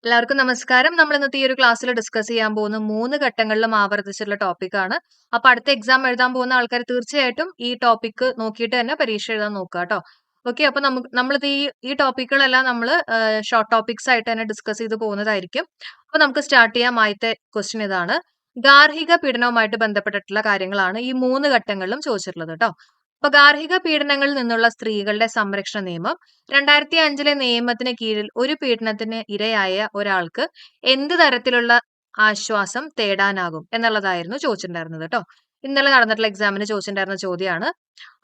എല്ലാവർക്കും നമസ്കാരം. നമ്മൾ ഇന്നത്തെ ഈ ഒരു ക്ലാസ്സിൽ ഡിസ്കസ് ചെയ്യാൻ പോകുന്ന 3 ഘട്ടങ്ങളിലും ആവർത്തിച്ചിട്ടുള്ള ടോപ്പിക്കാണ്. അപ്പൊ അടുത്ത എക്സാം എഴുതാൻ പോകുന്ന ആൾക്കാർ തീർച്ചയായിട്ടും ഈ ടോപ്പിക്ക് നോക്കിയിട്ട് തന്നെ പരീക്ഷ എഴുതാൻ നോക്കുക കേട്ടോ. ഓക്കെ, അപ്പൊ നമ്മളിത് ഈ ടോപ്പിക്കുകളെല്ലാം നമ്മൾ ഷോർട്ട് ടോപ്പിക്സ് ആയിട്ട് തന്നെ ഡിസ്കസ് ചെയ്ത് പോകുന്നതായിരിക്കും. അപ്പൊ നമുക്ക് സ്റ്റാർട്ട് ചെയ്യാം. ആദ്യത്തെ ക്വസ്റ്റ്യൻ ഇതാണ്. ഗാർഹിക പീഡനവുമായിട്ട് ബന്ധപ്പെട്ടിട്ടുള്ള കാര്യങ്ങളാണ് ഈ 3 ഘട്ടങ്ങളിലും ചോദിച്ചിട്ടുള്ളത് കേട്ടോ. അപ്പൊ ഗാർഹിക പീഡനങ്ങളിൽ നിന്നുള്ള സ്ത്രീകളുടെ സംരക്ഷണ നിയമം 2005 നിയമത്തിന് കീഴിൽ ഒരു പീഡനത്തിന് ഇരയായ ഒരാൾക്ക് എന്ത് തരത്തിലുള്ള ആശ്വാസം തേടാനാകും എന്നുള്ളതായിരുന്നു ചോദിച്ചിട്ടുണ്ടായിരുന്നത് കേട്ടോ. ഇന്നലെ നടന്നിട്ടുള്ള എക്സാമിന് ചോദിച്ചിട്ടുണ്ടായിരുന്ന ചോദ്യമാണ്.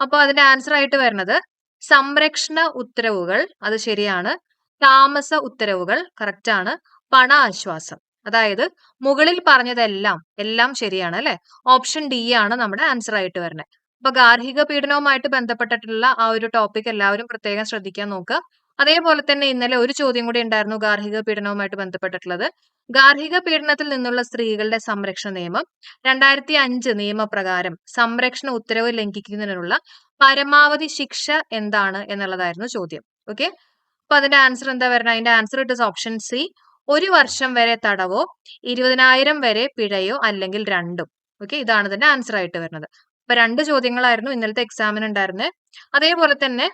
അപ്പൊ അതിന്റെ ആൻസർ ആയിട്ട് വരുന്നത് സംരക്ഷണ ഉത്തരവുകൾ, അത് ശരിയാണ്. താമസ ഉത്തരവുകൾ കറക്റ്റ് ആണ്. പണ ആശ്വാസം, അതായത് മുകളിൽ പറഞ്ഞതെല്ലാം ശരിയാണ് അല്ലെ. ഓപ്ഷൻ ഡി ആണ് നമ്മുടെ ആൻസർ ആയിട്ട് വരുന്നത്. അപ്പൊ ഗാർഹിക പീഡനവുമായിട്ട് ബന്ധപ്പെട്ടിട്ടുള്ള ആ ഒരു ടോപ്പിക് എല്ലാവരും പ്രത്യേകം ശ്രദ്ധിക്കാൻ നോക്കുക. അതേപോലെ തന്നെ ഇന്നലെ ഒരു ചോദ്യം കൂടി ഉണ്ടായിരുന്നു ഗാർഹിക പീഡനവുമായിട്ട് ബന്ധപ്പെട്ടിട്ടുള്ളത്. ഗാർഹിക പീഡനത്തിൽ നിന്നുള്ള സ്ത്രീകളുടെ സംരക്ഷണ നിയമം 2005 നിയമപ്രകാരം സംരക്ഷണ ഉത്തരവ് ലംഘിക്കുന്നതിനുള്ള പരമാവധി ശിക്ഷ എന്താണ് എന്നുള്ളതായിരുന്നു ചോദ്യം. ഓക്കെ, അപ്പൊ അതിന്റെ ആൻസർ എന്താ വരുന്നത്? അതിന്റെ ആൻസർ ഇട്ട് ഓപ്ഷൻ സി, 1 വർഷം വരെ തടവോ 20,000 വരെ പിഴയോ അല്ലെങ്കിൽ രണ്ടും. ഓക്കെ, ഇതാണ് ഇതിന്റെ ആൻസർ ആയിട്ട് വരുന്നത്. അപ്പൊ 2 ചോദ്യങ്ങളായിരുന്നു ഇന്നലത്തെ എക്സാമിന് ഉണ്ടായിരുന്നത്. അതേപോലെ തന്നെ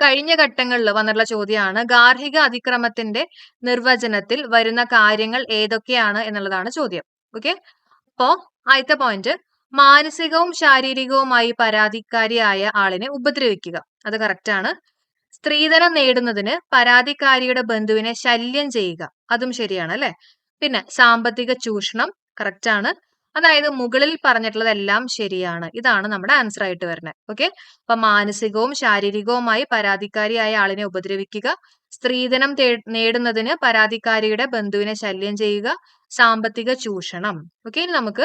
കഴിഞ്ഞ ഘട്ടങ്ങളിൽ വന്നിട്ടുള്ള ചോദ്യമാണ് ഗാർഹിക അതിക്രമത്തിന്റെ നിർവചനത്തിൽ വരുന്ന കാര്യങ്ങൾ ഏതൊക്കെയാണ് എന്നുള്ളതാണ് ചോദ്യം. ഓക്കെ, അപ്പോ ആദ്യത്തെ പോയിന്റ്, മാനസികവും ശാരീരികവുമായി പരാതിക്കാരിയായ ആളിനെ ഉപദ്രവിക്കുക, അത് കറക്റ്റ് ആണ്. സ്ത്രീധനം നേടുന്നതിന് പരാതിക്കാരിയുടെ ബന്ധുവിനെ ശല്യം ചെയ്യുക, അതും ശരിയാണ് അല്ലെ. പിന്നെ സാമ്പത്തിക ചൂഷണം കറക്റ്റ് ആണ്. അതായത് മുകളിൽ പറഞ്ഞിട്ടുള്ളതെല്ലാം ശരിയാണ്. ഇതാണ് നമ്മുടെ ആൻസർ ആയിട്ട് വരുന്നത്. ഓക്കെ, അപ്പൊ മാനസികവും ശാരീരികവുമായി പരാതിക്കാരിയായ ആളിനെ ഉപദ്രവിക്കുക, സ്ത്രീധനം നേടുന്നതിന് പരാതിക്കാരിയുടെ ബന്ധുവിനെ ശല്യം ചെയ്യുക, സാമ്പത്തിക ചൂഷണം. ഓക്കെ, ഇനി നമുക്ക്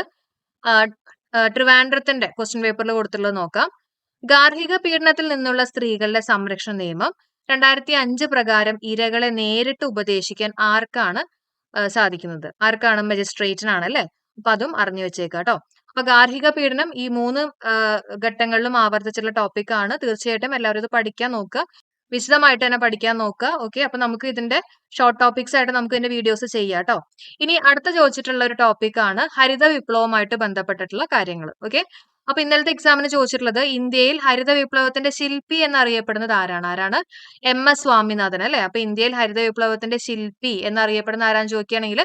ട്രിവാൻഡ്രത്തിന്റെ ക്വസ്റ്റ്യൻ പേപ്പറിൽ കൊടുത്തുള്ളത് നോക്കാം. ഗാർഹിക പീഡനത്തിൽ നിന്നുള്ള സ്ത്രീകളുടെ സംരക്ഷണ നിയമം 2005 പ്രകാരം ഇരകളെ നേരിട്ട് ഉപദേശിക്കാൻ ആർക്കാണ് സാധിക്കുന്നത്? ആർക്കാണ്? മജിസ്ട്രേറ്റിനാണ് അല്ലെ. അപ്പൊ അതും അറിഞ്ഞു വെച്ചേക്കാം കേട്ടോ. അപ്പൊ ഗാർഹിക പീഡനം ഈ 3 ഘട്ടങ്ങളിലും ആവർത്തിച്ചുള്ള ടോപ്പിക് ആണ്. തീർച്ചയായിട്ടും എല്ലാവരും ഇത് പഠിക്കാൻ നോക്കുക, വിശദമായിട്ട് തന്നെ പഠിക്കാൻ നോക്കുക. ഓക്കെ, അപ്പൊ നമുക്ക് ഇതിന്റെ ഷോർട്ട് ടോപ്പിക്സ് ആയിട്ട് നമുക്ക് ഇതിന്റെ വീഡിയോസ് ചെയ്യാം കേട്ടോ. ഇനി അടുത്ത ചോദിച്ചിട്ടുള്ള ഒരു ടോപ്പിക് ആണ് ഹരിത വിപ്ലവവുമായിട്ട് ബന്ധപ്പെട്ടിട്ടുള്ള കാര്യങ്ങൾ. ഓക്കെ, അപ്പൊ ഇന്നലത്തെ എക്സാമിന് ചോദിച്ചിട്ടുള്ളത് ഇന്ത്യയിൽ ഹരിത വിപ്ലവത്തിന്റെ ശില്പി എന്നറിയപ്പെടുന്നത് ആരാണ്? MS സ്വാമിനാഥൻ അല്ലെ. അപ്പൊ ഇന്ത്യയിൽ ഹരിത വിപ്ലവത്തിന്റെ ശില്പി എന്നറിയപ്പെടുന്ന ആരാന്ന് ചോദിക്കുകയാണെങ്കിൽ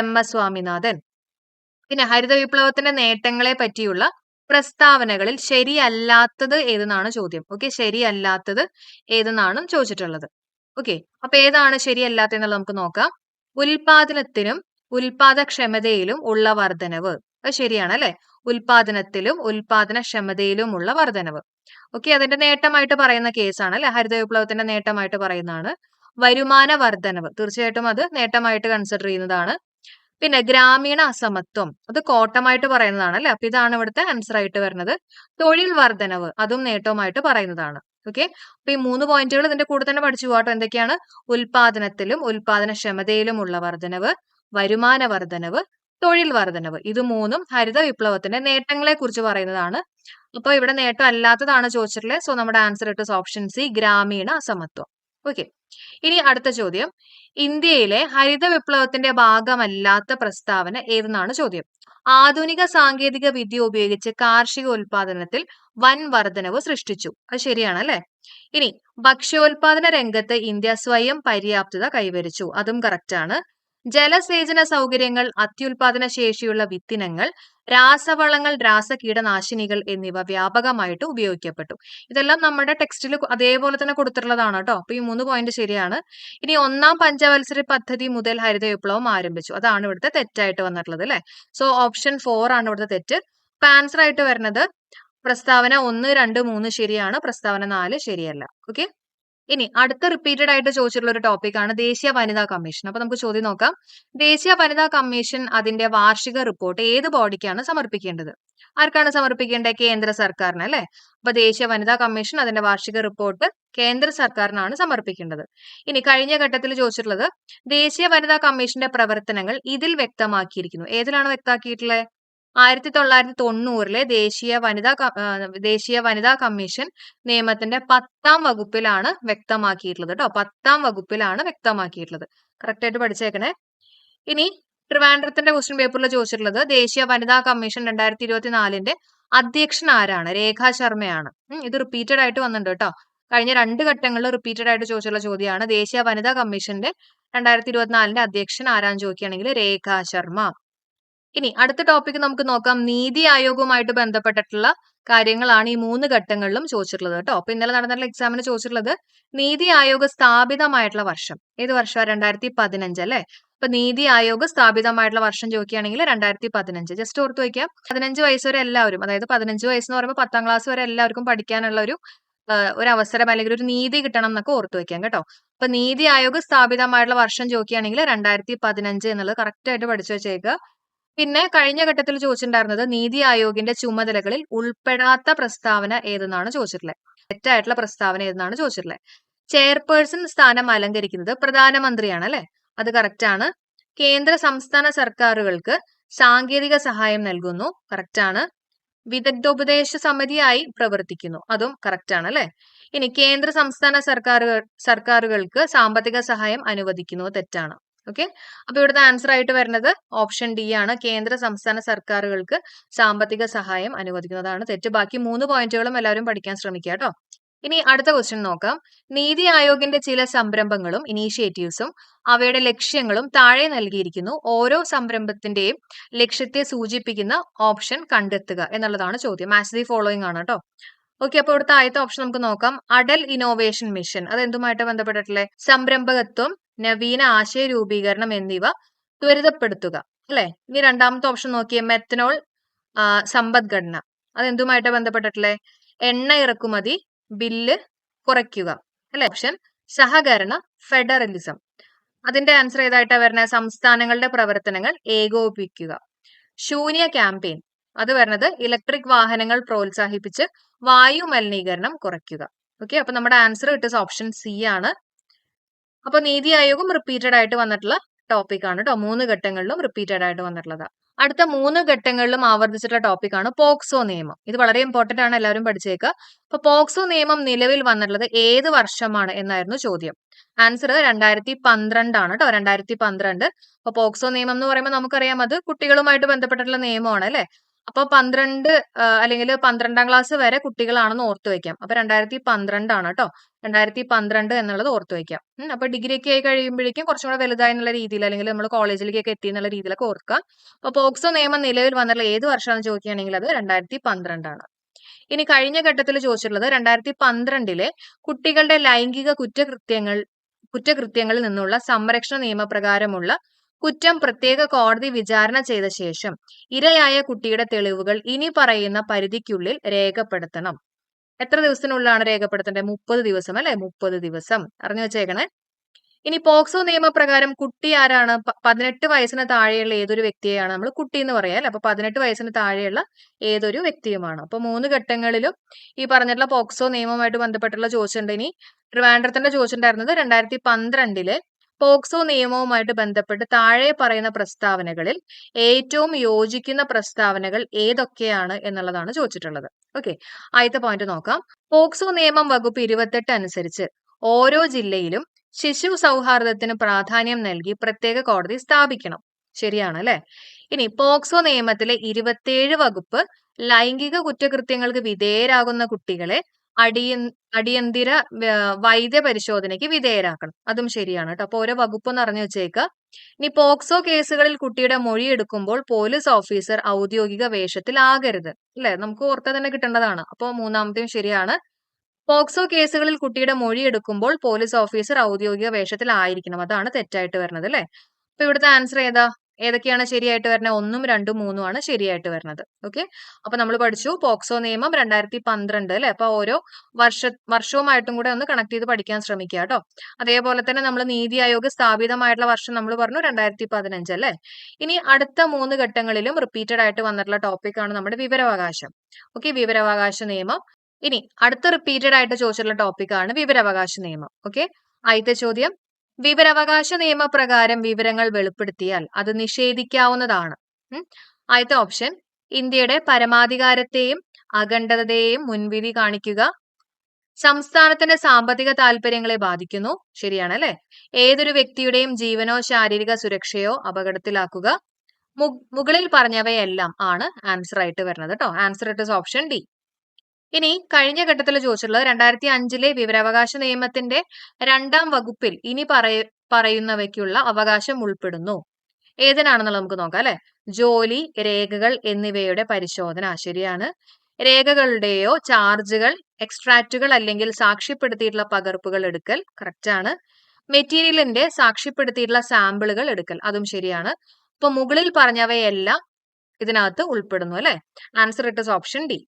MS സ്വാമിനാഥൻ. പിന്നെ ഹരിത വിപ്ലവത്തിന്റെ നേട്ടങ്ങളെ പറ്റിയുള്ള പ്രസ്താവനകളിൽ ശരിയല്ലാത്തത് ഏതെന്നാണ് ചോദ്യം. ഓക്കെ, ശരിയല്ലാത്തത് ഏതെന്നാണ് ചോദിച്ചിട്ടുള്ളത്. ഓക്കെ, അപ്പൊ ഏതാണ് ശരിയല്ലാത്തത് എന്നുള്ളത് നമുക്ക് നോക്കാം. ഉൽപാദനത്തിനും ഉൽപാദനക്ഷമതയിലും ഉള്ള വർധനവ്, അത് ശരിയാണ് അല്ലെ. ഉൽപാദനത്തിലും ഉൽപാദനക്ഷമതയിലും ഉള്ള വർധനവ്. ഓക്കെ, അതിന്റെ നേട്ടമായിട്ട് പറയുന്ന കേസാണ് അല്ലെ. ഹരിത വിപ്ലവത്തിന്റെ നേട്ടമായിട്ട് പറയുന്നതാണ്. വരുമാന വർധനവ്, തീർച്ചയായിട്ടും അത് നേട്ടമായിട്ട് കൺസിഡർ ചെയ്യുന്നതാണ്. പിന്നെ ഗ്രാമീണ അസമത്വം, അത് കോട്ടമായിട്ട് പറയുന്നതാണ് അല്ലെ. അപ്പൊ ഇതാണ് ഇവിടുത്തെ ആൻസർ ആയിട്ട് വരുന്നത്. തൊഴിൽ വർധനവ്, അതും നേട്ടവുമായിട്ട് പറയുന്നതാണ്. ഓക്കെ, അപ്പൊ ഈ 3 പോയിന്റുകൾ ഇതിന്റെ കൂടെ തന്നെ പഠിച്ചു പോകാട്ടോ. എന്തൊക്കെയാണ്? ഉൽപാദനത്തിലും ഉൽപാദനക്ഷമതയിലും ഉള്ള വർധനവ്, വരുമാന വർധനവ്, തൊഴിൽ വർധനവ്. ഇത് 3ഉം ഹരിത വിപ്ലവത്തിന്റെ നേട്ടങ്ങളെ കുറിച്ച് പറയുന്നതാണ്. അപ്പൊ ഇവിടെ നേട്ടം അല്ലാത്തതാണ് ചോദിച്ചിട്ടുള്ളത്. സോ നമ്മുടെ ആൻസർ ഇട്ട് ഓപ്ഷൻ സി, ഗ്രാമീണ അസമത്വം. ഓക്കെ, ഇനി അടുത്ത ചോദ്യം, ഇന്ത്യയിലെ ഹരിത വിപ്ലവത്തിന്റെ ഭാഗമല്ലാത്ത പ്രസ്താവന ഏതെന്നാണ് ചോദ്യം. ആധുനിക സാങ്കേതിക വിദ്യ ഉപയോഗിച്ച് കാർഷിക ഉൽപാദനത്തിൽ വൻ വർധനവ് സൃഷ്ടിച്ചു, അത് ശരിയാണ് അല്ലെ. ഇനി ഭക്ഷ്യോൽപാദന രംഗത്ത് ഇന്ത്യ സ്വയം പര്യാപ്തത കൈവരിച്ചു, അതും കറക്റ്റ് ആണ്. ജലസേചന സൗകര്യങ്ങൾ, അത്യുൽപാദന ശേഷിയുള്ള വിത്തിനങ്ങൾ, രാസവളങ്ങൾ, രാസകീടനാശിനികൾ എന്നിവ വ്യാപകമായിട്ട് ഉപയോഗിക്കപ്പെട്ടു. ഇതെല്ലാം നമ്മുടെ ടെക്സ്റ്റിൽ അതേപോലെ തന്നെ കൊടുത്തിട്ടുള്ളതാണ് കേട്ടോ. അപ്പൊ ഈ 3 പോയിന്റ് ശരിയാണ്. ഇനി 1ാം പഞ്ചവത്സര പദ്ധതി മുതൽ ഹരിത വിപ്ലവം ആരംഭിച്ചു, അതാണ് ഇവിടുത്തെ തെറ്റായിട്ട് വന്നിട്ടുള്ളത് അല്ലെ. സോ ഓപ്ഷൻ 4 ആണ് ഇവിടുത്തെ തെറ്റ്. അപ്പൊ ആൻസർ ആയിട്ട് വരുന്നത് പ്രസ്താവന 1, 2, 3 ശരിയാണ്, പ്രസ്താവന 4 ശരിയല്ല. ഓക്കെ, ഇനി അടുത്ത റിപ്പീറ്റഡ് ആയിട്ട് ചോദിച്ചിട്ടുള്ള ഒരു ടോപ്പിക് ആണ് ദേശീയ വനിതാ കമ്മീഷൻ. അപ്പൊ നമുക്ക് ചോദ്യം നോക്കാം. ദേശീയ വനിതാ കമ്മീഷൻ അതിന്റെ വാർഷിക റിപ്പോർട്ട് ഏത് ബോഡിക്കാണ് സമർപ്പിക്കേണ്ടത്? ആർക്കാണ് സമർപ്പിക്കേണ്ടത്? കേന്ദ്ര സർക്കാരിന് അല്ലെ. അപ്പൊ ദേശീയ വനിതാ കമ്മീഷൻ അതിന്റെ വാർഷിക റിപ്പോർട്ട് കേന്ദ്ര സർക്കാരിനാണ് സമർപ്പിക്കേണ്ടത്. ഇനി കഴിഞ്ഞ ഘട്ടത്തിൽ ചോദിച്ചിട്ടുള്ളത് ദേശീയ വനിതാ കമ്മീഷന്റെ പ്രവർത്തനങ്ങൾ ഇതിൽ വ്യക്തമാക്കിയിരിക്കുന്നു, ഏതിലാണ് വ്യക്തമാക്കിയിട്ടുള്ളത്? 1990 ദേശീയ വനിതാ കമ്മീഷൻ നിയമത്തിന്റെ 10ാം വകുപ്പിലാണ് വ്യക്തമാക്കിയിട്ടുള്ളത് കേട്ടോ. 10ാം വകുപ്പിലാണ് വ്യക്തമാക്കിയിട്ടുള്ളത്. കറക്റ്റ് ആയിട്ട് പഠിച്ചേക്കണേ. ഇനി ട്രിവാൻഡ്രത്തിന്റെ ക്വസ്റ്റ്യൻ പേപ്പറിൽ ചോദിച്ചിട്ടുള്ളത് ദേശീയ വനിതാ കമ്മീഷൻ 2024ന്റെ അധ്യക്ഷൻ ആരാണ്? രേഖാ ശർമ്മയാണ്. ഇത് റിപ്പീറ്റഡ് ആയിട്ട് വന്നിട്ടുണ്ട് കേട്ടോ. കഴിഞ്ഞ 2 ഘട്ടങ്ങളിൽ റിപ്പീറ്റഡ് ആയിട്ട് ചോദിച്ചുള്ള ചോദ്യമാണ്. ദേശീയ വനിതാ കമ്മീഷന്റെ 2024ന്റെ അധ്യക്ഷൻ ആരാന്ന് ചോദിക്കുകയാണെങ്കിൽ രേഖാ ശർമ്മ. ഇനി അടുത്ത ടോപ്പിക് നമുക്ക് നോക്കാം. നീതി ആയോഗുമായിട്ട് ബന്ധപ്പെട്ടിട്ടുള്ള കാര്യങ്ങളാണ് ഈ 3 ഘട്ടങ്ങളിലും ചോദിച്ചിട്ടുള്ളത് കേട്ടോ. അപ്പൊ ഇന്നലെ നടന്നിട്ടുള്ള എക്സാമിന് ചോദിച്ചിട്ടുള്ളത് നീതി ആയോഗ് സ്ഥാപിതമായിട്ടുള്ള വർഷം ഏത് വർഷം? 2015 അല്ലെ. അപ്പൊ നീതി ആയോഗ് സ്ഥാപിതമായിട്ടുള്ള വർഷം ചോദിക്കുകയാണെങ്കിൽ 2015. ജസ്റ്റ് ഓർത്ത് വയ്ക്കാം. 15 വയസ്സ് വരെ എല്ലാവരും, അതായത് 15 വയസ്സ് എന്ന് പറയുമ്പോൾ 10ാം ക്ലാസ് വരെ എല്ലാവർക്കും പഠിക്കാനുള്ള ഒരു അവസരം അല്ലെങ്കിൽ ഒരു നീതി കിട്ടണം എന്നൊക്കെ ഓർത്ത് വെക്കാം കേട്ടോ. അപ്പൊ നീതി ആയോഗ് സ്ഥാപിതമായിട്ടുള്ള വർഷം ചോദിക്കുകയാണെങ്കിൽ 2015 എന്നുള്ളത് കറക്റ്റ് ആയിട്ട് പഠിച്ചു വെച്ചേക്കുക. പിന്നെ കഴിഞ്ഞ ഘട്ടത്തിൽ ചോദിച്ചിട്ടുണ്ടായിരുന്നത് നീതി ആയോഗിന്റെ ചുമതലകളിൽ ഉൾപ്പെടാത്ത പ്രസ്താവന ഏതെന്നാണ് ചോദിച്ചിട്ടുള്ളത്. തെറ്റായിട്ടുള്ള പ്രസ്താവന ഏതെന്നാണ് ചോദിച്ചിട്ടുള്ളത്. ചെയർപേഴ്സൺ സ്ഥാനം അലങ്കരിക്കുന്നത് പ്രധാനമന്ത്രിയാണ് അല്ലെ. അത് കറക്റ്റ് ആണ്. കേന്ദ്ര സംസ്ഥാന സർക്കാരുകൾക്ക് സാങ്കേതിക സഹായം നൽകുന്നു. കറക്റ്റ് ആണ്. വിദഗ്ധോപദേശ സമിതിയായി പ്രവർത്തിക്കുന്നു. അതും കറക്റ്റ് ആണ് അല്ലെ. ഇനി കേന്ദ്ര സംസ്ഥാന സർക്കാരുകൾക്ക് സാമ്പത്തിക സഹായം അനുവദിക്കുന്നു. തെറ്റാണ്. ഓക്കെ. അപ്പൊ ഇവിടുത്തെ ആൻസർ ആയിട്ട് വരുന്നത് ഓപ്ഷൻ ഡി ആണ്. കേന്ദ്ര സംസ്ഥാന സർക്കാരുകൾക്ക് സാമ്പത്തിക സഹായം അനുവദിക്കുന്നതാണ് തെറ്റ്. ബാക്കി 3 പോയിന്റുകളും എല്ലാവരും പഠിക്കാൻ ശ്രമിക്കുക കേട്ടോ. ഇനി അടുത്ത ക്വസ്റ്റ്യൻ നോക്കാം. നീതി ആയോഗിന്റെ ചില സംരംഭങ്ങളും ഇനീഷ്യേറ്റീവ്സും അവയുടെ ലക്ഷ്യങ്ങളും താഴെ നൽകിയിരിക്കുന്നു. ഓരോ സംരംഭത്തിന്റെയും ലക്ഷ്യത്തെ സൂചിപ്പിക്കുന്ന ഓപ്ഷൻ കണ്ടെത്തുക എന്നുള്ളതാണ് ചോദ്യം. മാച്ച് ദി ഫോളോയിങ് ആണ് കേട്ടോ. ഓക്കെ. അപ്പൊ ഇവിടുത്തെ ആദ്യത്തെ ഓപ്ഷൻ നമുക്ക് നോക്കാം. Atal innovation mission. അത് എന്തുമായിട്ട് ബന്ധപ്പെട്ടിട്ടുള്ള? സംരംഭകത്വം, നവീന ആശയ രൂപീകരണം എന്നിവ ത്വരിതപ്പെടുത്തുക അല്ലെ. ഇനി രണ്ടാമത്തെ ഓപ്ഷൻ നോക്കിയേ. മെത്തനോൾ സമ്പദ്ഘടന. അത് എന്തുമായിട്ട് ബന്ധപ്പെട്ടിട്ടുള്ള? എണ്ണ ഇറക്കുമതി ബില്ല് കുറയ്ക്കുക അല്ലെ. ഓപ്ഷൻ സഹകരണ ഫെഡറലിസം. അതിന്റെ ആൻസർ ഏതായിട്ടാ വരുന്നത്? സംസ്ഥാനങ്ങളുടെ പ്രവർത്തനങ്ങൾ ഏകോപിപ്പിക്കുക. ശൂന്യ ക്യാമ്പയിൻ. അത് വരുന്നത് ഇലക്ട്രിക് വാഹനങ്ങൾ പ്രോത്സാഹിപ്പിച്ച് വായു മലിനീകരണം കുറയ്ക്കുക. ഓക്കെ. അപ്പൊ നമ്മുടെ ആൻസർ ഇട്ട് ഓപ്ഷൻ സി ആണ്. അപ്പൊ നീതി ആയോഗം റിപ്പീറ്റഡ് ആയിട്ട് വന്നിട്ടുള്ള ടോപ്പിക് ആണ് കേട്ടോ. 3 ഘട്ടങ്ങളിലും റിപ്പീറ്റഡ് ആയിട്ട് വന്നിട്ടുള്ളത്. അടുത്ത 3 ഘട്ടങ്ങളിലും ആവർത്തിച്ചിട്ടുള്ള ടോപ്പിക് ആണ് പോക്സോ നിയമം. ഇത് വളരെ ഇമ്പോർട്ടന്റ് ആണ്, എല്ലാവരും പഠിച്ചേക്കുക. അപ്പൊ പോക്സോ നിയമം നിലവിൽ വന്നിട്ടുള്ളത് ഏത് വർഷമാണ് എന്നായിരുന്നു ചോദ്യം. ആൻസർ 2012 ആണ് കേട്ടോ. 2012. അപ്പൊ പോക്സോ നിയമം എന്ന് പറയുമ്പോൾ നമുക്കറിയാം അത് കുട്ടികളുമായിട്ട് ബന്ധപ്പെട്ടിട്ടുള്ള നിയമമാണ് അല്ലെ. അപ്പൊ 12 അല്ലെങ്കിൽ 12ാം ക്ലാസ് വരെ കുട്ടികളാണെന്ന് ഓർത്തു വെക്കാം. അപ്പൊ 2012 ആണ് കേട്ടോ. 2012 എന്നുള്ളത് ഓർത്തു വെക്കാം. അപ്പൊ ഡിഗ്രി ഒക്കെ ആയി കഴിയുമ്പോഴേക്കും കുറച്ചും കൂടെ വലുതായി എന്നുള്ള രീതിയിൽ അല്ലെങ്കിൽ നമ്മൾ കോളേജിലേക്കൊക്കെ എത്തി എന്നുള്ള രീതിയിലൊക്കെ ഓർക്കുക. അപ്പൊ പോക്സോ നിയമം നിലവിൽ വന്നിട്ടുള്ള ഏത് വർഷമാണെന്ന് ചോദിക്കുകയാണെങ്കിൽ അത് 2012 ആണ്. ഇനി കഴിഞ്ഞ ഘട്ടത്തിൽ ചോദിച്ചിട്ടുള്ളത് 2012 കുട്ടികളുടെ ലൈംഗിക കുറ്റകൃത്യങ്ങളിൽ നിന്നുള്ള സംരക്ഷണ നിയമപ്രകാരമുള്ള കുറ്റം പ്രത്യേക കോടതി വിചാരണ ചെയ്ത ശേഷം ഇരയായ കുട്ടിയുടെ തെളിവുകൾ ഇനി പറയുന്ന പരിധിക്കുള്ളിൽ രേഖപ്പെടുത്തണം. എത്ര ദിവസത്തിനുള്ളിലാണ് രേഖപ്പെടുത്തേണ്ടത്? 30 ദിവസം അല്ലെ. 30 ദിവസം അറിഞ്ഞു വെച്ചേക്കണേ. ഇനി പോക്സോ നിയമപ്രകാരം കുട്ടി ആരാണ്? 18 വയസ്സിന് താഴെയുള്ള ഏതൊരു വ്യക്തിയെയാണ് നമ്മൾ കുട്ടി എന്ന് പറയാം അല്ലെ. അപ്പൊ 18 വയസ്സിന് താഴെയുള്ള ഏതൊരു വ്യക്തിയുമാണ്. അപ്പൊ 3 ഘട്ടങ്ങളിലും ഈ പറഞ്ഞിട്ടുള്ള പോക്സോ നിയമവുമായിട്ട് ബന്ധപ്പെട്ടുള്ള ചോദിച്ചിട്ടുണ്ട്. ഇനി ട്രിവാൻഡ്രത്തിന്റെ ചോദിച്ചിട്ടുണ്ടായിരുന്നത് 2012 പോക്സോ നിയമവുമായിട്ട് ബന്ധപ്പെട്ട് താഴെ പറയുന്ന പ്രസ്താവനകളിൽ ഏറ്റവും യോജിക്കുന്ന പ്രസ്താവനകൾ ഏതൊക്കെയാണ് എന്നുള്ളതാണ് ചോദിച്ചിട്ടുള്ളത്. ഓക്കെ. ആദ്യത്തെ പോയിന്റ് നോക്കാം. പോക്സോ നിയമം വകുപ്പ് 28 അനുസരിച്ച് ഓരോ ജില്ലയിലും ശിശു സൗഹാർദ്ദത്തിന് പ്രാധാന്യം നൽകി പ്രത്യേക കോടതി സ്ഥാപിക്കണം. ശരിയാണ് അല്ലെ. ഇനി പോക്സോ നിയമത്തിലെ 27 വകുപ്പ് ലൈംഗിക കുറ്റകൃത്യങ്ങൾക്ക് വിധേയരാകുന്ന കുട്ടികളെ അടിയന്തര വൈദ്യ പരിശോധനയ്ക്ക് വിധേയരാക്കണം. അതും ശരിയാണ് കേട്ടോ. അപ്പൊ ഓരോ വകുപ്പൊന്ന് അറിഞ്ഞു വെച്ചേക്കുക. ഇനി പോക്സോ കേസുകളിൽ കുട്ടിയുടെ മൊഴി എടുക്കുമ്പോൾ പോലീസ് ഓഫീസർ ഔദ്യോഗിക വേഷത്തിൽ ആകരുത് അല്ലെ. നമുക്ക് ഓർത്ത് തന്നെ കിട്ടേണ്ടതാണ്. അപ്പൊ മൂന്നാമത്തെയും ശരിയാണ്. പോക്സോ കേസുകളിൽ കുട്ടിയുടെ മൊഴി എടുക്കുമ്പോൾ പോലീസ് ഓഫീസർ ഔദ്യോഗിക വേഷത്തിൽ ആയിരിക്കണം. അതാണ് തെറ്റായിട്ട് വരുന്നത് അല്ലെ. അപ്പൊ ഇവിടുത്തെ ആൻസർ ഏതൊക്കെയാണ് ശരിയായിട്ട് വരുന്നത്? 1, 2, 3 ആണ് ശരിയായിട്ട് വരുന്നത്. ഓക്കെ. അപ്പൊ നമ്മൾ പഠിച്ചു പോക്സോ നിയമം 2012 അല്ലെ. അപ്പൊ ഓരോ വർഷവുമായിട്ടും കൂടെ ഒന്ന് കണക്ട് ചെയ്ത് പഠിക്കാൻ ശ്രമിക്കുക കേട്ടോ. അതേപോലെ തന്നെ നമ്മൾ നീതി ആയോഗ് സ്ഥാപിതമായിട്ടുള്ള വർഷം നമ്മൾ പറഞ്ഞു 2015 അല്ലെ. ഇനി അടുത്ത 3 ഘട്ടങ്ങളിലും റിപ്പീറ്റഡ് ആയിട്ട് വന്നിട്ടുള്ള ടോപ്പിക് ആണ് നമ്മുടെ വിവരാവകാശം. ഓക്കെ. വിവരാവകാശ നിയമം. ഇനി അടുത്ത റിപ്പീറ്റഡ് ആയിട്ട് ചോദിച്ചിട്ടുള്ള ടോപ്പിക് ആണ് വിവരാവകാശ നിയമം. ഓക്കെ. ആദ്യത്തെ ചോദ്യം, വിവരാവകാശ നിയമപ്രകാരം വിവരങ്ങൾ വെളിപ്പെടുത്തിയാൽ അത് നിഷേധിക്കാവുന്നതാണ്. ആദ്യത്തെ ഓപ്ഷൻ ഇന്ത്യയുടെ പരമാധികാരത്തെയും അഖണ്ഡതയെയും മുൻവിധി കാണിക്കുക. സംസ്ഥാനത്തിന്റെ സാമ്പത്തിക താല്പര്യങ്ങളെ ബാധിക്കുന്നു. ശരിയാണ് അല്ലെ? ഏതൊരു വ്യക്തിയുടെയും ജീവനോ ശാരീരിക സുരക്ഷയോ അപകടത്തിലാക്കുക. മുകളിൽ പറഞ്ഞവയെല്ലാം ആണ് ആൻസർ ആയിട്ട് വരുന്നത് കേട്ടോ. ആൻസർ ഇട്ട് ഓപ്ഷൻ ഡി. ഇനി കഴിഞ്ഞ ഘട്ടത്തിൽ ചോദിച്ചിട്ടുള്ളത് 2005 വിവരാവകാശ നിയമത്തിന്റെ 2ാം വകുപ്പിൽ ഇനി പറയുന്നവയ്ക്കുള്ള അവകാശം ഉൾപ്പെടുന്നു. ഏതിനാണെന്നുള്ളത് നമുക്ക് നോക്കാം അല്ലെ? ജോലി, രേഖകൾ എന്നിവയുടെ പരിശോധന. ശരിയാണ്. രേഖകളുടെയോ ചാർജുകൾ, എക്സ്ട്രാക്റ്റുകൾ അല്ലെങ്കിൽ സാക്ഷ്യപ്പെടുത്തിയിട്ടുള്ള പകർപ്പുകൾ എടുക്കൽ. കറക്റ്റ് ആണ്. മെറ്റീരിയലിന്റെ സാക്ഷ്യപ്പെടുത്തിയിട്ടുള്ള സാമ്പിളുകൾ എടുക്കൽ. അതും ശരിയാണ്. അപ്പൊ മുകളിൽ പറഞ്ഞവയെല്ലാം ഇതിനകത്ത് ഉൾപ്പെടുന്നു അല്ലെ? ആൻസർ ഇട്ട് ഓപ്ഷൻ ഡി.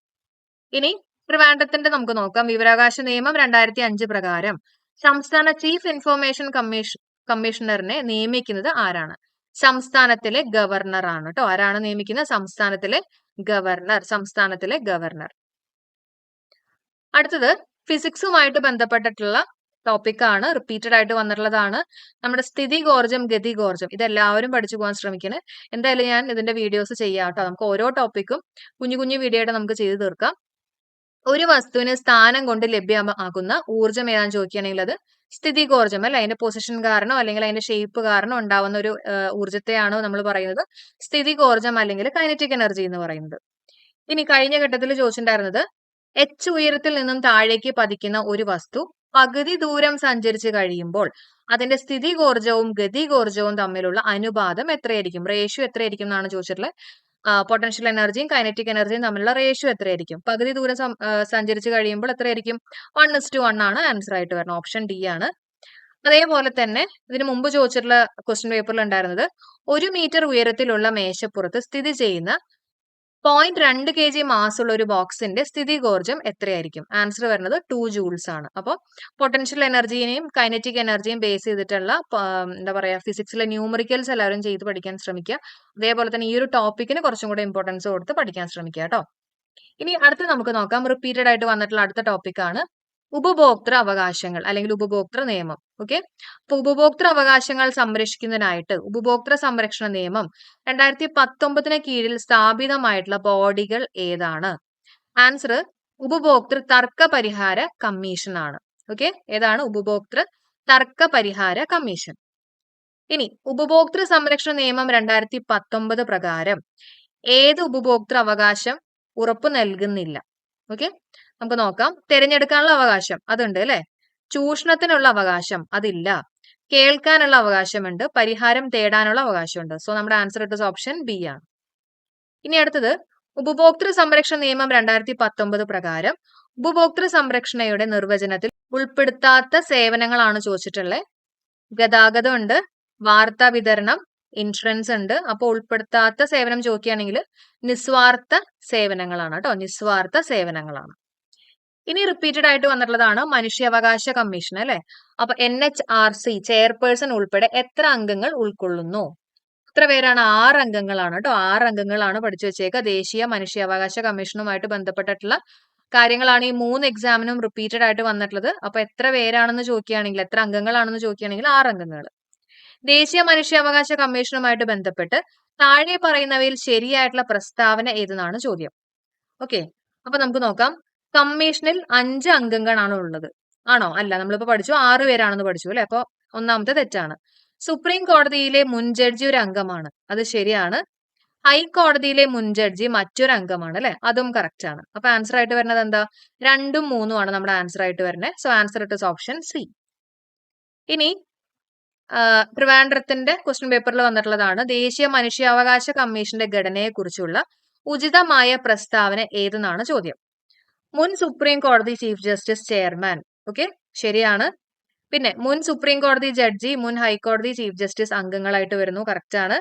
ഇനി ട്രിവാൻഡ്രത്തിന്റെ നമുക്ക് നോക്കാം. വിവരാവകാശ നിയമം 2005 പ്രകാരം സംസ്ഥാന ചീഫ് ഇൻഫർമേഷൻ കമ്മീഷണറിനെ നിയമിക്കുന്നത് ആരാണ്? സംസ്ഥാനത്തിലെ ഗവർണർ ആണ് കേട്ടോ. ആരാണ് നിയമിക്കുന്നത്? സംസ്ഥാനത്തിലെ ഗവർണർ. അടുത്തത് ഫിസിക്സുമായിട്ട് ബന്ധപ്പെട്ടിട്ടുള്ള ടോപ്പിക് ആണ്. റിപ്പീറ്റഡ് ആയിട്ട് വന്നിട്ടുള്ളതാണ്. നമ്മുടെ സ്ഥിതികോർജം, ഗതികോർജം ഇതെല്ലാവരും പഠിച്ചു പോകാൻ ശ്രമിക്കണേ. എന്തായാലും ഞാൻ ഇതിന്റെ വീഡിയോസ് ചെയ്യാം കേട്ടോ. നമുക്ക് ഓരോ ടോപ്പിക്കും കുഞ്ഞു കുഞ്ഞു വീഡിയോ ആയിട്ട് നമുക്ക് ചെയ്തു തീർക്കാം. ഒരു വസ്തുവിന് സ്ഥാനം കൊണ്ട് ലഭ്യമാകുന്ന ഊർജ്ജം ഏതാണെന്ന് ചോദിക്കുകയാണെങ്കിൽ അത് സ്ഥിതികോർജം അല്ലെ? അതിന്റെ പൊസിഷൻ കാരണം അല്ലെങ്കിൽ അതിന്റെ ഷേപ്പ് കാരണം ഉണ്ടാവുന്ന ഒരു ഊർജ്ജത്തെയാണ് നമ്മൾ പറയുന്നത് സ്ഥിതികോർജം അല്ലെങ്കിൽ കൈനറ്റിക് എനർജി എന്ന് പറയുന്നത്. ഇനി കഴിഞ്ഞ ഘട്ടത്തിൽ ചോദിച്ചിട്ടുണ്ടായിരുന്നത് h ഉയരത്തിൽ നിന്നും താഴേക്ക് പതിക്കുന്ന ഒരു വസ്തു പകുതി ദൂരം സഞ്ചരിച്ചു കഴിയുമ്പോൾ അതിന്റെ സ്ഥിതികോർജവും ഗതികോർജവും തമ്മിലുള്ള അനുപാതം എത്രയായിരിക്കും? റേഷ്യോ എത്രയായിരിക്കും എന്നാണ് ചോദിച്ചിട്ടുള്ളത്. പൊട്ടൻഷ്യൽ എനർജിയും കൈനറ്റിക് എനർജിയും തമ്മിലുള്ള റേഷ്യോ എത്രയായിരിക്കും? പകുതി ദൂരം സഞ്ചരിച്ചു കഴിയുമ്പോൾ എത്രയായിരിക്കും? 1:1 ആണ് ആൻസർ ആയിട്ട് വരുന്നത്. ഓപ്ഷൻ ഡി ആണ്. അതേപോലെ തന്നെ ഇതിനു മുമ്പ് ചോദിച്ചിട്ടുള്ള ക്വസ്റ്റ്യൻ പേപ്പറിൽ ഉണ്ടായിരുന്നത് 1 മീറ്റർ ഉയരത്തിലുള്ള മേശപ്പുറത്ത് സ്ഥിതി ചെയ്യുന്ന 0.2 kg മാസുള്ള ഒരു ബോക്സിന്റെ സ്ഥിതികോർജം എത്രയായിരിക്കും? ആൻസർ വരുന്നത് 2 ജൂൾസ് ആണ്. അപ്പോൾ പൊട്ടൻഷ്യൽ എനർജിനെയും കൈനറ്റിക് എനർജിയും ബേസ് ചെയ്തിട്ടുള്ള എന്താ പറയാ ഫിസിക്സിലെ ന്യൂമറിക്കൽസ് എല്ലാവരും ചെയ്ത് പഠിക്കാൻ ശ്രമിക്കുക. അതേപോലെ തന്നെ ഈ ഒരു ടോപ്പിക്കിന് കുറച്ചും കൂടെ ഇമ്പോർട്ടൻസ് കൊടുത്ത് പഠിക്കാൻ ശ്രമിക്കുക കേട്ടോ. ഇനി അടുത്ത് നമുക്ക് നോക്കാം. റിപ്പീറ്റഡ് ആയിട്ട് വന്നിട്ടുള്ള അടുത്ത ടോപ്പിക് ആണ് ഉപഭോക്തൃ അവകാശങ്ങൾ അല്ലെങ്കിൽ ഉപഭോക്തൃ നിയമം. ഓക്കെ, അപ്പൊ ഉപഭോക്തൃ അവകാശങ്ങൾ സംരക്ഷിക്കുന്നതിനായിട്ട് ഉപഭോക്തൃ സംരക്ഷണ നിയമം 2019 കീഴിൽ സ്ഥാപിതമായിട്ടുള്ള ബോഡികൾ ഏതാണ്? ആൻസർ ഉപഭോക്തൃ തർക്ക പരിഹാര കമ്മീഷൻ ആണ്. ഓക്കെ, ഏതാണ്? ഉപഭോക്തൃ തർക്ക പരിഹാര കമ്മീഷൻ. ഇനി ഉപഭോക്തൃ സംരക്ഷണ നിയമം 2019 പ്രകാരം ഏത് ഉപഭോക്തൃ അവകാശം ഉറപ്പു നൽകുന്നില്ല? ഓക്കെ, നമുക്ക് നോക്കാം. തിരഞ്ഞെടുക്കാനുള്ള അവകാശം അതുണ്ട് അല്ലെ? ചൂഷണത്തിനുള്ള അവകാശം അതില്ല. കേൾക്കാനുള്ള അവകാശമുണ്ട്. പരിഹാരം തേടാനുള്ള അവകാശമുണ്ട്. സോ നമ്മുടെ ആൻസർ ഇട്ട് ഓപ്ഷൻ ബി ആണ്. ഇനി അടുത്തത് ഉപഭോക്തൃ സംരക്ഷണ നിയമം 2019 പ്രകാരം ഉപഭോക്തൃ സംരക്ഷണയുടെ നിർവചനത്തിൽ ഉൾപ്പെടുത്താത്ത സേവനങ്ങളാണ് ചോദിച്ചിട്ടുള്ളത്. ഗതാഗതം ഉണ്ട്, വാർത്താ വിതരണം, ഇൻഷുറൻസ് ഉണ്ട്. അപ്പോൾ ഉൾപ്പെടുത്താത്ത സേവനം ചോദിക്കുകയാണെങ്കിൽ നിസ്വാർത്ഥ സേവനങ്ങളാണ് കേട്ടോ. നിസ്വാർത്ഥ സേവനങ്ങളാണ്. ഇനി റിപ്പീറ്റഡ് ആയിട്ട് വന്നിട്ടുള്ളതാണ് മനുഷ്യാവകാശ കമ്മീഷൻ അല്ലെ? അപ്പൊ NHRC ചെയർപേഴ്സൺ ഉൾപ്പെടെ എത്ര അംഗങ്ങൾ ഉൾക്കൊള്ളുന്നു? എത്ര പേരാണ്? 6 അംഗങ്ങളാണ് കേട്ടോ. 6 അംഗങ്ങളാണ്. പഠിച്ചു വെച്ചേക്കുക. ദേശീയ മനുഷ്യാവകാശ കമ്മീഷനുമായിട്ട് ബന്ധപ്പെട്ടിട്ടുള്ള കാര്യങ്ങളാണ് ഈ 3 എക്സാമിനും റിപ്പീറ്റഡ് ആയിട്ട് വന്നിട്ടുള്ളത്. അപ്പൊ എത്ര പേരാണെന്ന് ചോദിക്കുകയാണെങ്കിൽ, എത്ര അംഗങ്ങളാണെന്ന് ചോദിക്കുകയാണെങ്കിൽ 6 അംഗങ്ങൾ. ദേശീയ മനുഷ്യാവകാശ കമ്മീഷനുമായിട്ട് ബന്ധപ്പെട്ട് താഴെ പറയുന്നവയിൽ ശരിയായിട്ടുള്ള പ്രസ്താവന ഏതെന്നാണ് ചോദ്യം. ഓക്കെ, അപ്പൊ നമുക്ക് നോക്കാം. കമ്മീഷനിൽ 5 അംഗങ്ങളാണ് ഉള്ളത്. ആണോ? അല്ല, നമ്മളിപ്പോ പഠിച്ചു 6 പേരാണെന്ന് പഠിച്ചു അല്ലെ? അപ്പൊ ഒന്നാമത്തെ തെറ്റാണ്. സുപ്രീം കോടതിയിലെ മുൻ ജഡ്ജി ഒരു അംഗമാണ്. അത് ശരിയാണ്. ഹൈക്കോടതിയിലെ മുൻ ജഡ്ജി മറ്റൊരു അംഗമാണ് അല്ലെ? അതും കറക്റ്റ് ആണ്. അപ്പൊ ആൻസർ ആയിട്ട് വരുന്നത് എന്താ? 2ഉം 3ഉം ആണ് നമ്മുടെ ആൻസർ ആയിട്ട് വരുന്നത്. സോ ആൻസർ ഇട്ട് ഓപ്ഷൻ സി. ഇനി ട്രിവാൻഡ്രത്തിന്റെ ക്വസ്റ്റ്യൻ പേപ്പറിൽ വന്നിട്ടുള്ളതാണ് ദേശീയ മനുഷ്യാവകാശ കമ്മീഷന്റെ ഘടനയെ കുറിച്ചുള്ള ഉചിതമായ പ്രസ്താവന ഏതെന്നാണ് ചോദ്യം. മുൻ സുപ്രീം കോടതി ചീഫ് ജസ്റ്റിസ് ചെയർമാൻ. ഓക്കെ, ശരിയാണ്. പിന്നെ മുൻ സുപ്രീം കോടതി ജഡ്ജി, മുൻ ഹൈക്കോടതി ചീഫ് ജസ്റ്റിസ് അംഗങ്ങളായിട്ട് വരുന്നു. കറക്റ്റ് ആണ്.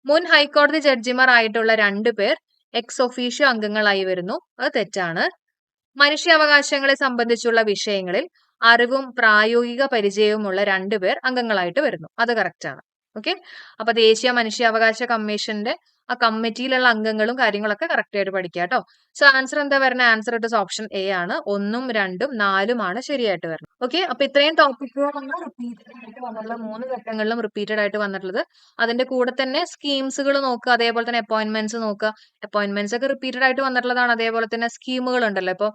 മുൻ ഹൈക്കോടതി ജഡ്ജിമാർ ആയിട്ടുള്ള 2 പേർ എക്സ് ഒഫീഷ്യോ അംഗങ്ങളായി വരുന്നു. അത് തെറ്റാണ്. മനുഷ്യാവകാശങ്ങളെ സംബന്ധിച്ചുള്ള വിഷയങ്ങളിൽ അറിവും പ്രായോഗിക പരിചയവുമുള്ള 2 പേർ അംഗങ്ങളായിട്ട് വരുന്നു. അത് കറക്റ്റ് ആണ്. ഓക്കെ, അപ്പൊ ദേശീയ മനുഷ്യാവകാശ കമ്മീഷന്റെ ആ കമ്മിറ്റിയിലുള്ള അംഗങ്ങളും കാര്യങ്ങളൊക്കെ കറക്റ്റ് ആയിട്ട് പഠിക്കുക കേട്ടോ. സോ ആൻസർ എന്താ വരുന്നത്? ആൻസർ ഇട്ട് ഓപ്ഷൻ എ ആണ്. 1ഉം 2ഉം 4ഉം ആണ് ശരിയായിട്ട് വരുന്നത്. ഓക്കെ, അപ്പൊ ഇത്രയും ടോപ്പിക്കുകളാണ് റിപ്പീറ്റഡ് ആയിട്ട് വന്നിട്ടുള്ള 3 ഘട്ടങ്ങളിലും റിപ്പീറ്റഡ് ആയിട്ട് വന്നിട്ടുള്ളത്. അതിന്റെ കൂടെ തന്നെ സ്കീംസുകൾ നോക്കുക, അതേപോലെ തന്നെ അപ്പോയിന്റ്മെന്റ്സ് നോക്കുക. അപ്പോയിന്റ്മെന്റ്സ് ഒക്കെ റിപ്പീറ്റഡ് ആയിട്ട് വന്നിട്ടുള്ളതാണ്. അതേപോലെ തന്നെ സ്കീമുകൾ ഉണ്ടല്ലോ, ഇപ്പൊ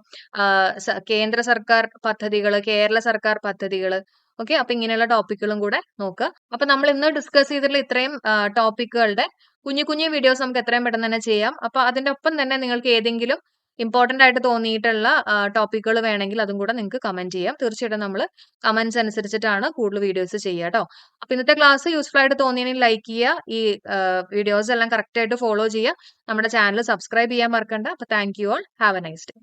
കേന്ദ്ര സർക്കാർ പദ്ധതികൾ, കേരള സർക്കാർ പദ്ധതികൾ. ഓക്കെ, അപ്പൊ ഇങ്ങനെയുള്ള ടോപ്പിക്കുകളും കൂടെ നോക്കുക. അപ്പൊ നമ്മൾ ഇന്ന് ഡിസ്കസ് ചെയ്തിട്ടുള്ള ഇത്രയും ടോപ്പിക്കുകളുടെ കുഞ്ഞു കുഞ്ഞു വീഡിയോസ് നമുക്ക് എത്രയും പെട്ടെന്ന് തന്നെ ചെയ്യാം. അപ്പൊ അതിന്റെ ഒപ്പം തന്നെ നിങ്ങൾക്ക് ഏതെങ്കിലും ഇമ്പോർട്ടന്റ് ആയിട്ട് തോന്നിയിട്ടുള്ള ടോപ്പിക്കുകൾ വേണമെങ്കിൽ അതും കൂടെ നിങ്ങൾക്ക് കമന്റ് ചെയ്യാം. തീർച്ചയായിട്ടും നമ്മൾ കമന്റ്സ് അനുസരിച്ചിട്ടാണ് കൂടുതൽ വീഡിയോസ് ചെയ്യുക കേട്ടോ. അപ്പൊ ഇന്നത്തെ ക്ലാസ് യൂസ്ഫുൾ ആയിട്ട് തോന്നിയെങ്കിൽ ലൈക്ക് ചെയ്യുക, ഈ വീഡിയോസ് എല്ലാം കറക്റ്റ് ആയിട്ട് ഫോളോ ചെയ്യുക, നമ്മുടെ ചാനൽ സബ്സ്ക്രൈബ് ചെയ്യാൻ മറക്കണ്ട. അപ്പൊ thank you all, have A nice day.